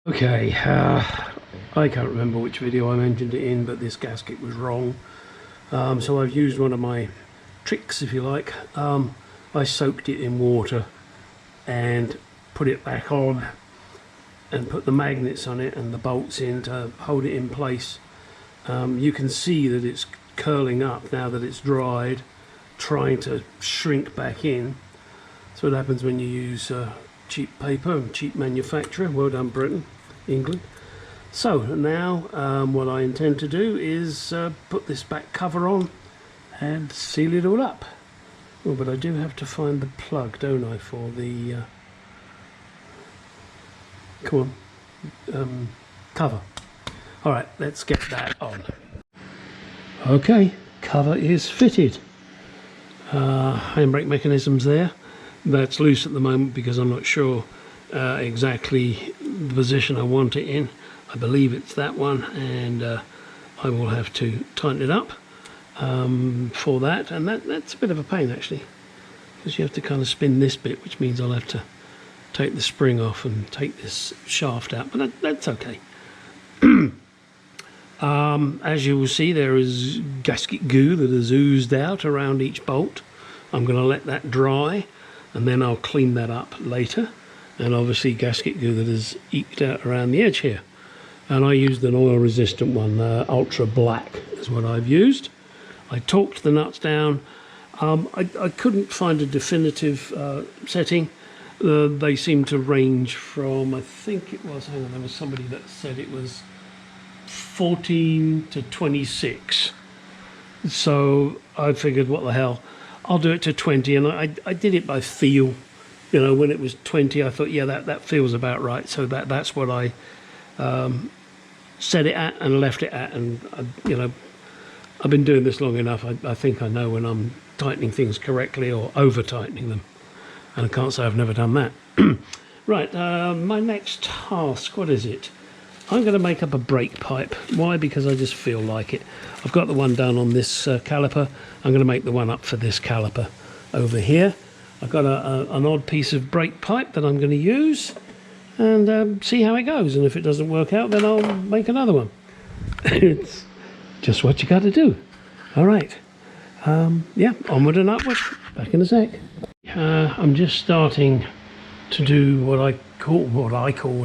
Okay, I can't remember which video I mentioned it in, but this gasket was wrong. So I've used one of my tricks, if you like. I soaked it in water and put it back on and put the magnets on it and the bolts in to hold it in place. You can see that it's curling up now that it's dried, trying to shrink back in. That's what happens when you use cheap paper and cheap manufacturer. Well done, Britain, England. So now what I intend to do is put this back cover on and seal it all up. Oh, but I do have to find the plug, don't I, for the come on, cover. All right, let's get that on. Okay, cover is fitted. Handbrake mechanism's there. That's loose at the moment because I'm not sure exactly the position I want it in. I believe it's that one, and I will have to tighten it up for that, and that's a bit of a pain actually, because you have to kind of spin this bit, which means I'll have to take the spring off and take this shaft out, but that's okay. As you will see, there is gasket goo that has oozed out around each bolt. I'm going to let that dry and then I'll clean that up later, and obviously gasket goo that has eked out around the edge here. And I used an oil resistant one, ultra black is what I've used. I torqued the nuts down. I couldn't find a definitive setting. They seem to range from, I think it was, hang on, there was somebody that said it was 14 to 26. So I figured, what the hell, I'll do it to 20, and I did it by feel. You know, when it was 20, I thought, yeah, that feels about right. So that's what I set it at and left it at, and you know, I've been doing this long enough. I think I know when I'm tightening things correctly or over tightening them, and I can't say I've never done that. Right, my next task, what is it? I'm going to make up a brake pipe. Why? Because I just feel like it. I've got the one done on this caliper. I'm going to make the one up for this caliper over here. I've got an odd piece of brake pipe that I'm going to use and see how it goes. And if it doesn't work out, then I'll make another one. It's just what you got to do. All right. Yeah, onward and upward. Back in a sec. I'm just starting to do what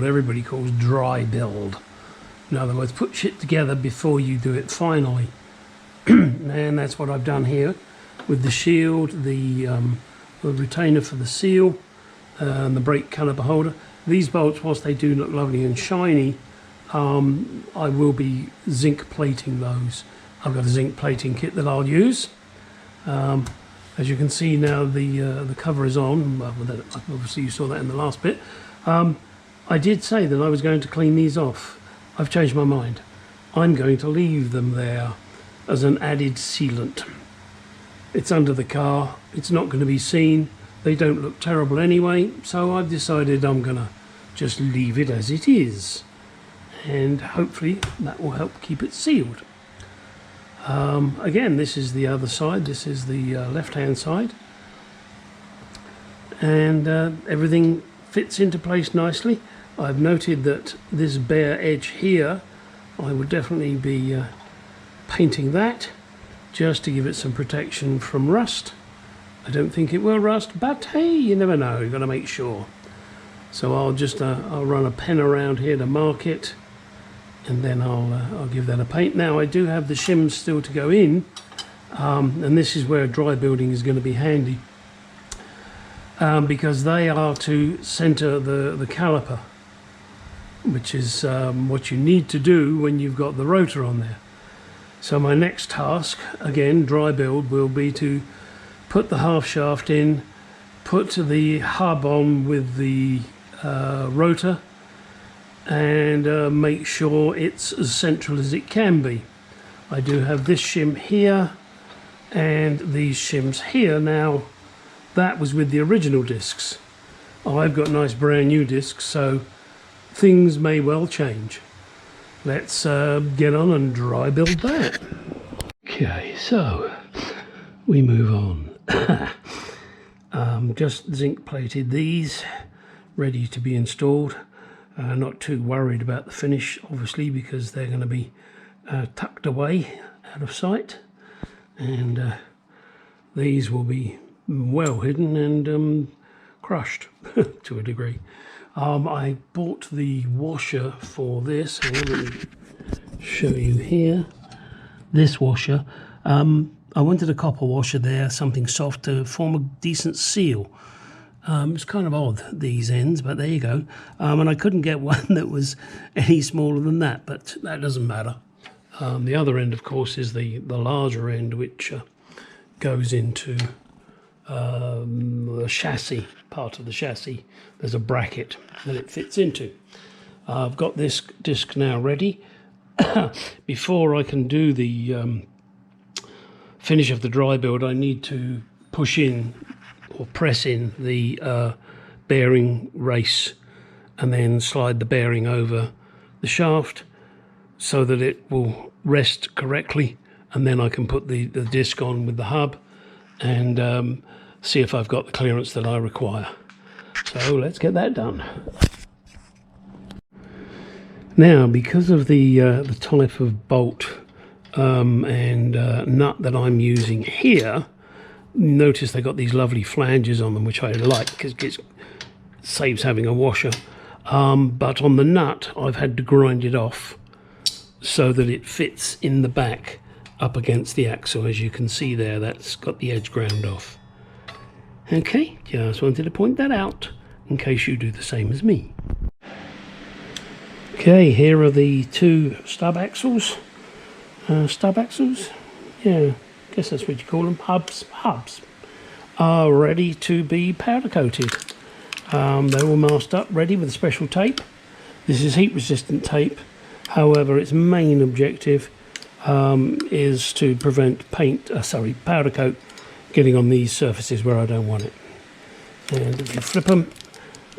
everybody calls dry build. In other words, put shit together before you do it finally. And that's what I've done here with the shield, the retainer for the seal, and the brake caliper holder. These bolts, whilst they do look lovely and shiny, I will be zinc plating those. I've got a zinc plating kit that I'll use. As you can see now, the cover is on. Well, obviously you saw that in the last bit. I did say that I was going to clean these off. I've changed my mind. I'm going to leave them there as an added sealant. It's under the car. It's not going to be seen. They don't look terrible anyway, so I've decided I'm going to just leave it as it is. And hopefully that will help keep it sealed. Again, this is the other side. This is the left-hand side. And everything fits into place nicely. I've noted that this bare edge here, I would definitely be painting that just to give it some protection from rust. I don't think it will rust, but hey, you never know. You've got to make sure. So I'll just I'll run a pen around here to mark it, and then I'll give that a paint. Now I do have the shims still to go in, and this is where dry building is going to be handy, because they are to center the caliper, which is what you need to do when you've got the rotor on there. So my next task, again dry build, will be to put the half shaft in, put the hub on with the rotor, and make sure it's as central as it can be. I do have this shim here and these shims here. Now that was with the original discs. I've got nice brand new discs, so things may well change. Let's get on and dry build that. Okay, so we move on. Just zinc plated these, ready to be installed. Not too worried about the finish, obviously, because they're going to be tucked away out of sight, and these will be well hidden and crushed to a degree. I bought the washer for this. Hang on, let me show you here. This washer. I wanted a copper washer there, something soft to form a decent seal. It's kind of odd, these ends, but there you go. And I couldn't get one that was any smaller than that, but that doesn't matter. The other end, of course, is the larger end, which goes into the chassis, part of the chassis. There's a bracket that it fits into. I've got this disc now ready. Before I can do the finish of the dry build, I need to push in or press in the bearing race and then slide the bearing over the shaft so that it will rest correctly, and then I can put the disc on with the hub and see if I've got the clearance that I require. So let's get that done. Now, because of the type of bolt and nut that I'm using here, notice they got these lovely flanges on them, which I like because it saves having a washer. But on the nut, I've had to grind it off so that it fits in the back up against the axle. As you can see there, that's got the edge ground off. Okay, just wanted to point that out in case you do the same as me. Okay, here are the two stub axles. Yeah, I guess that's what you call them. Hubs are ready to be powder coated. They're all masked up, ready with special tape. This is heat resistant tape. However, its main objective is to prevent powder coat getting on these surfaces where I don't want it. And if you flip them,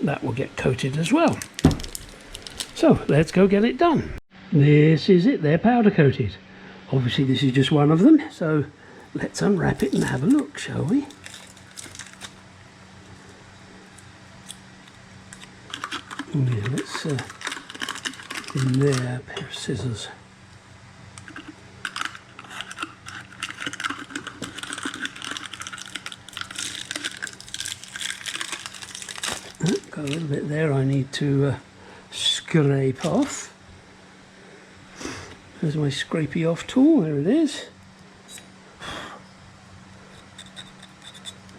that will get coated as well. So let's go get it done. This is it, they're powder coated. Obviously this is just one of them, so let's unwrap it and have a look, shall we? Yeah, let's in there, a pair of scissors. Got a little bit there I need to scrape off. There's my scrapey off tool, there it is.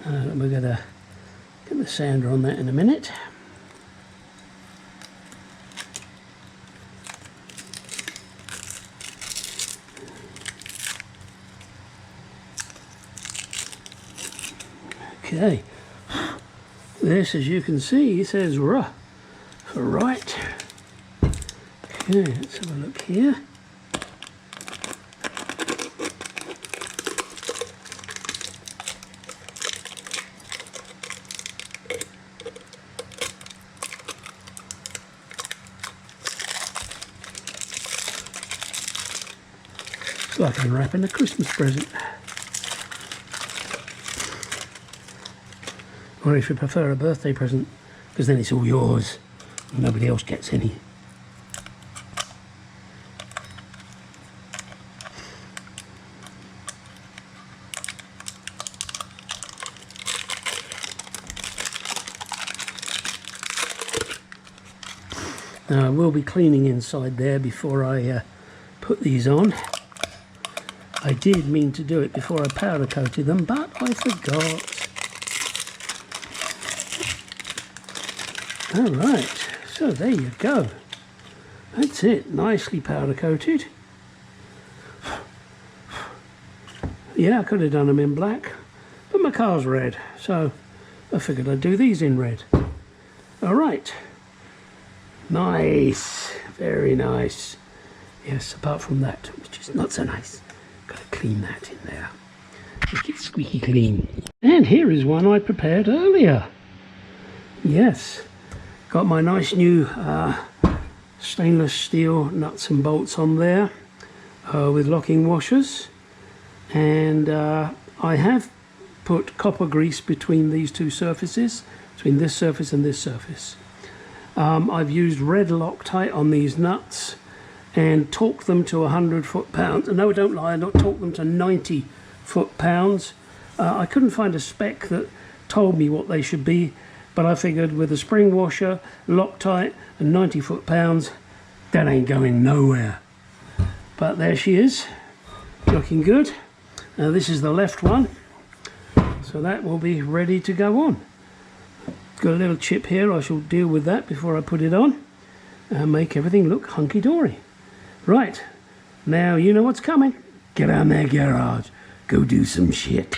We're going to get the sander on that in a minute. Okay, this, as you can see, says R for right. Okay, let's have a look here. It's like unwrapping a Christmas present. Or if you prefer, a birthday present, because then it's all yours and nobody else gets any. Now I will be cleaning inside there before I put these on. I did mean to do it before I powder coated them, but I forgot. Alright, so there you go. That's it, nicely powder coated. Yeah, I could have done them in black, but my car's red, so I figured I'd do these in red. Alright. Nice, very nice. Yes, apart from that, which is not so nice. Got to clean that in there. Make it squeaky clean. And here is one I prepared earlier. Yes. Got my nice new stainless steel nuts and bolts on there with locking washers, and I have put copper grease between these two surfaces, between this surface and this surface. I've used red Loctite on these nuts and torqued them to 100 foot-pounds. No, don't lie, I torqued them to 90 foot-pounds. I couldn't find a spec that told me what they should be, but I figured with a spring washer, Loctite and 90 foot-pounds, that ain't going nowhere. But there she is, looking good. Now this is the left one, so that will be ready to go on. Got a little chip here, I shall deal with that before I put it on and make everything look hunky-dory. Right, now you know what's coming. Get on there, garage, go do some shit.